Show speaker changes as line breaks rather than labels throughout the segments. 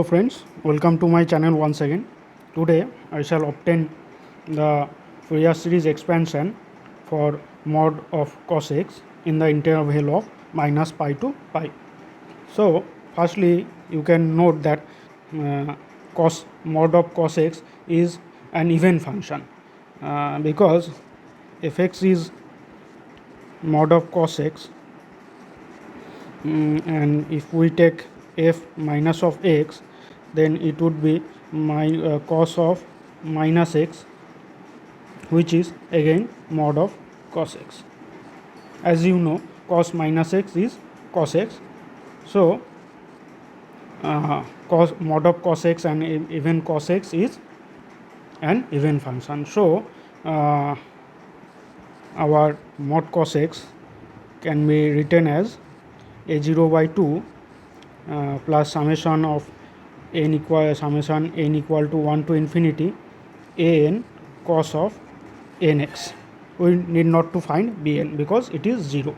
Hello friends, welcome to my channel once again. Today I shall obtain the Fourier series expansion for mod of cos x in the interval of minus pi to pi. So firstly you can note that cos mod of cos x is an even function because fx is mod of cos x, and if we take f minus of x, then it would be cos of minus x, which is again mod of cos x. As you know, cos minus x is cos x. So cos mod of cos x and even cos x is an even function. So our mod cos x can be written as a0 by 2 plus summation n equal to 1 to infinity an cos of nx. We need not to find bn because it is 0.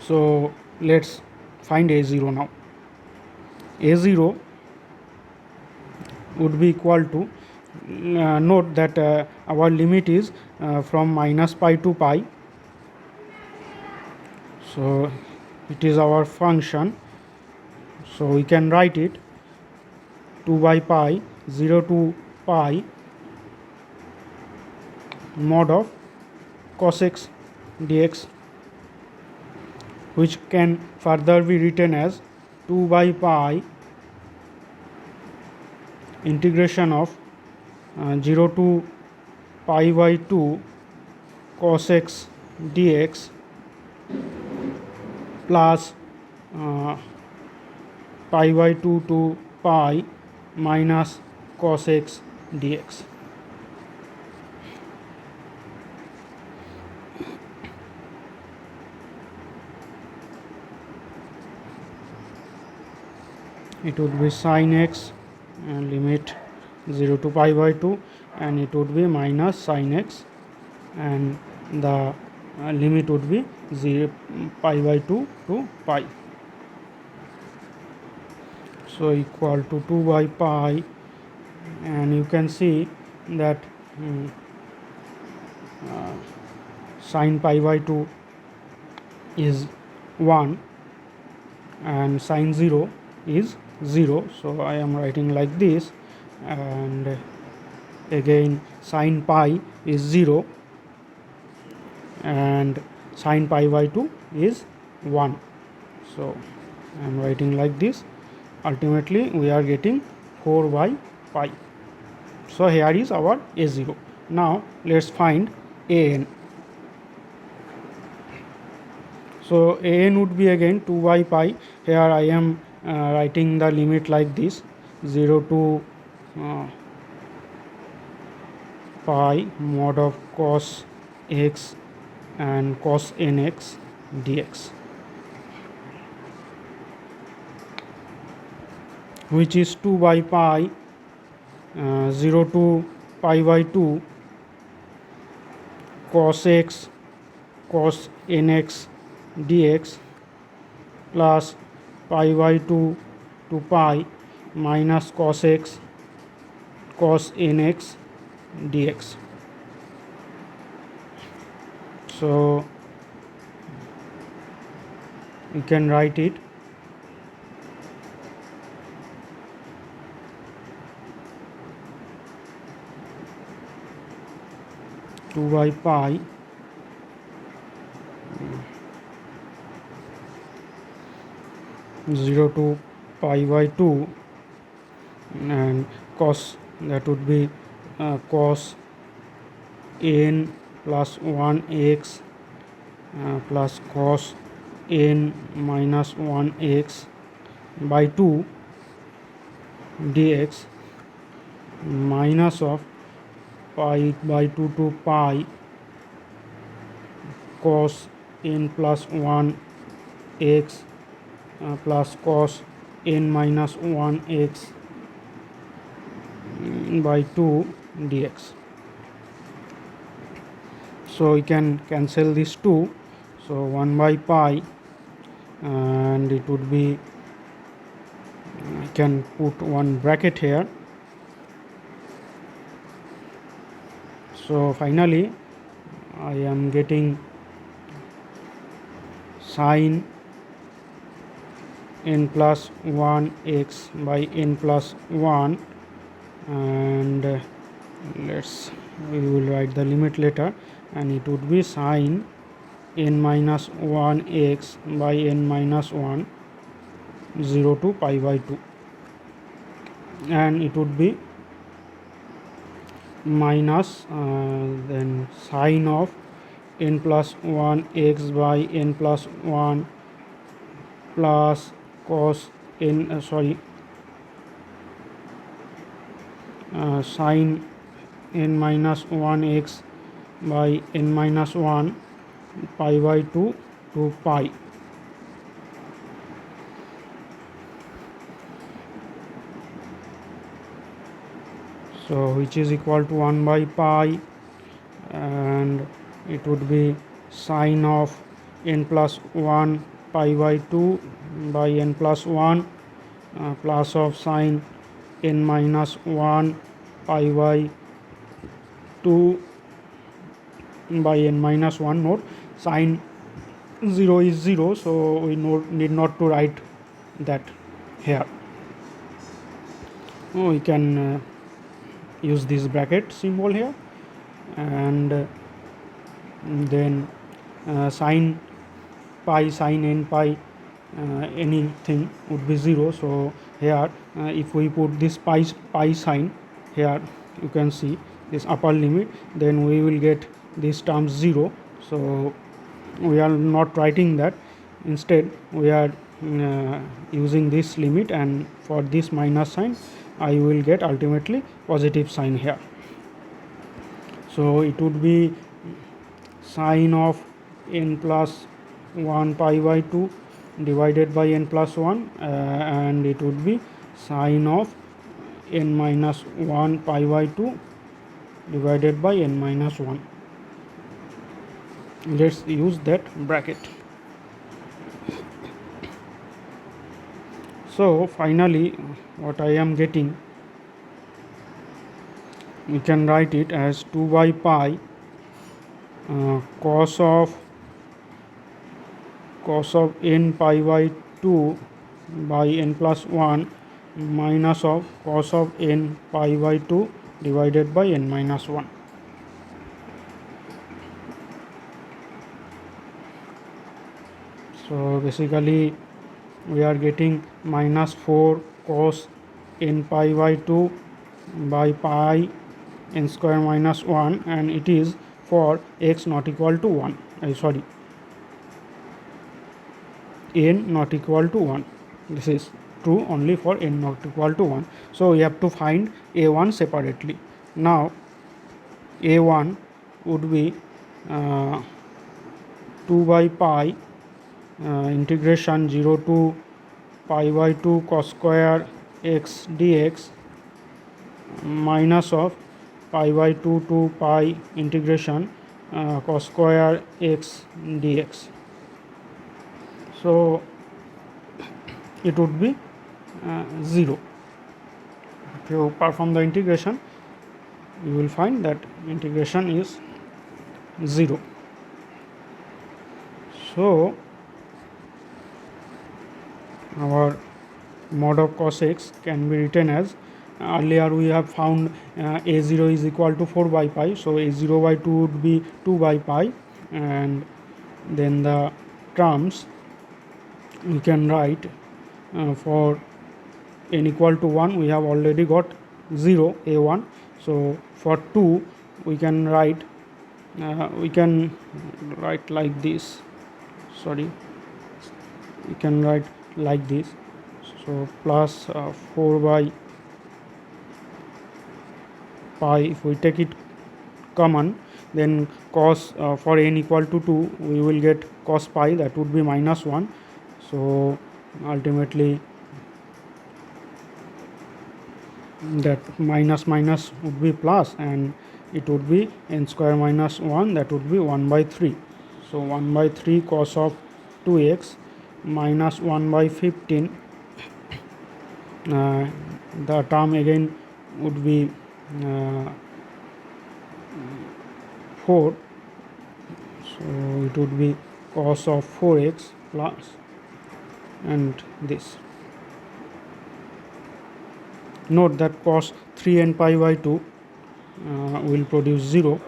So let's find a0 now. A0 would be equal to, note that our limit is from minus pi to pi. So it is our function. So we can write it 2 by pi 0 to pi mod of cos x dx, which can further be written as 2 by pi integration of 0 to pi by 2 cos x dx plus pi by 2 to pi minus cos x dx. It would be sin x and limit 0 to pi by 2, and it would be minus sin x, and the limit would be 0 pi by 2 to pi. So equal to 2 by pi, and you can see that sin pi by 2 is 1 and sin 0 is 0. So I am writing like this, and again sin pi is 0 and sin pi by 2 is 1. So I am writing like this. Ultimately we are getting 4 by pi. So here is our a0. Now let's find an. So an would be again 2 by pi. Here I am writing the limit like this, 0 to pi mod of cos x and cos nx dx, which is 2 by pi 0 to pi by 2 cos x cos nx dx plus pi by 2 to pi minus cos x cos nx dx. So you can write it 2 by pi 0 to pi by 2, and cos, that would be cos n plus 1x plus cos n minus 1x by 2 dx minus of pi by 2 to pi cos n plus 1 x plus cos n minus 1 x by 2 dx. So we can cancel these two. So 1 by pi, and it would be can put one bracket here. So finally I am getting sine n plus 1 x by n plus 1, and we will write the limit later, and it would be sine n minus 1 x by n minus 1 0 to pi by 2, and it would be minus then sine of n plus 1 x by n plus 1 plus cos n sine n minus 1 x by n minus 1 pi by 2 to pi. So which is equal to 1 by pi, and it would be sine of n plus 1 pi by 2 by n plus 1 plus of sine n minus 1 pi by 2 by n minus 1. Note sine 0 is 0, so we need not to write that here. We can use this bracket symbol here, and then sine pi, sine n pi, anything would be 0. So here if we put this pi sign here, you can see this upper limit, then we will get this term 0. So we are not writing that, instead we are using this limit, and for this minus sign I will get ultimately positive sign here. So it would be sine of n plus 1 pi by 2 divided by n plus 1, and it would be sine of n minus 1 pi by 2 divided by n minus 1. Let's use that bracket. So finally what I am getting, we can write it as 2 by pi cos of n pi by 2 by n plus 1 minus of cos of n pi by 2 divided by n minus 1. So basically we are getting minus 4 cos n pi by 2 by pi n square minus 1, and it is for x not equal to 1, n not equal to 1. This is true only for n not equal to 1. So we have to find a1 separately. Now a1 would be 2 by pi integration 0 to pi by 2 cos square x dx minus of pi by 2 to pi integration cos square x dx. So it would be 0. If you perform the integration, you will find that integration is 0. So our mod of cos x can be written as, earlier we have found a0 is equal to 4 by pi, so a0 by 2 would be 2 by pi, and then the terms we can write for n equal to 1 we have already got 0, a1. So for 2 we can write like this, we can write like this. So plus 4 by pi, if we take it common, then cos for n equal to 2 we will get cos pi, that would be minus 1. So ultimately that minus would be plus, and it would be n square minus 1, that would be 1 by 3. So 1 by 3 cos of 2x minus 1 by 15 the term again would be 4, so it would be cos of 4x plus and this. Note that cos 3 n pi by 2 will produce 0,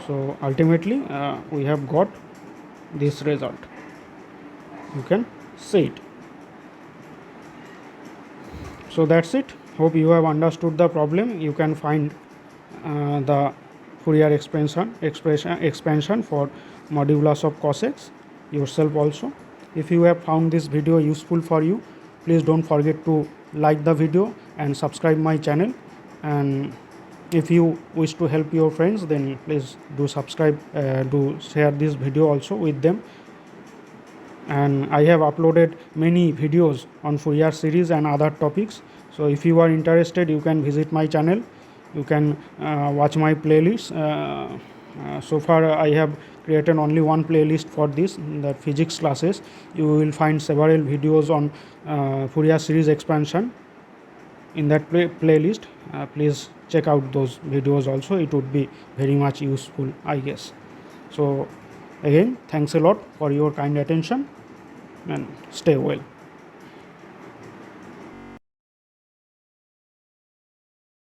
so ultimately we have got this result. You can see it. So that's it. Hope you have understood the problem. You can find the Fourier expansion for modulus of cos x yourself also. If you have found this video useful for you, please don't forget to like the video and subscribe my channel. And if you wish to help your friends, then please do subscribe, do share this video also with them. And I have uploaded many videos on Fourier series and other topics. So if you are interested, you can visit my channel. You can watch my playlist. So far I have created only one playlist for this, the physics classes. You will find several videos on Fourier series expansion in that playlist. Please check out those videos also. It would be very much useful, I guess. So again, thanks a lot for your kind attention and stay well.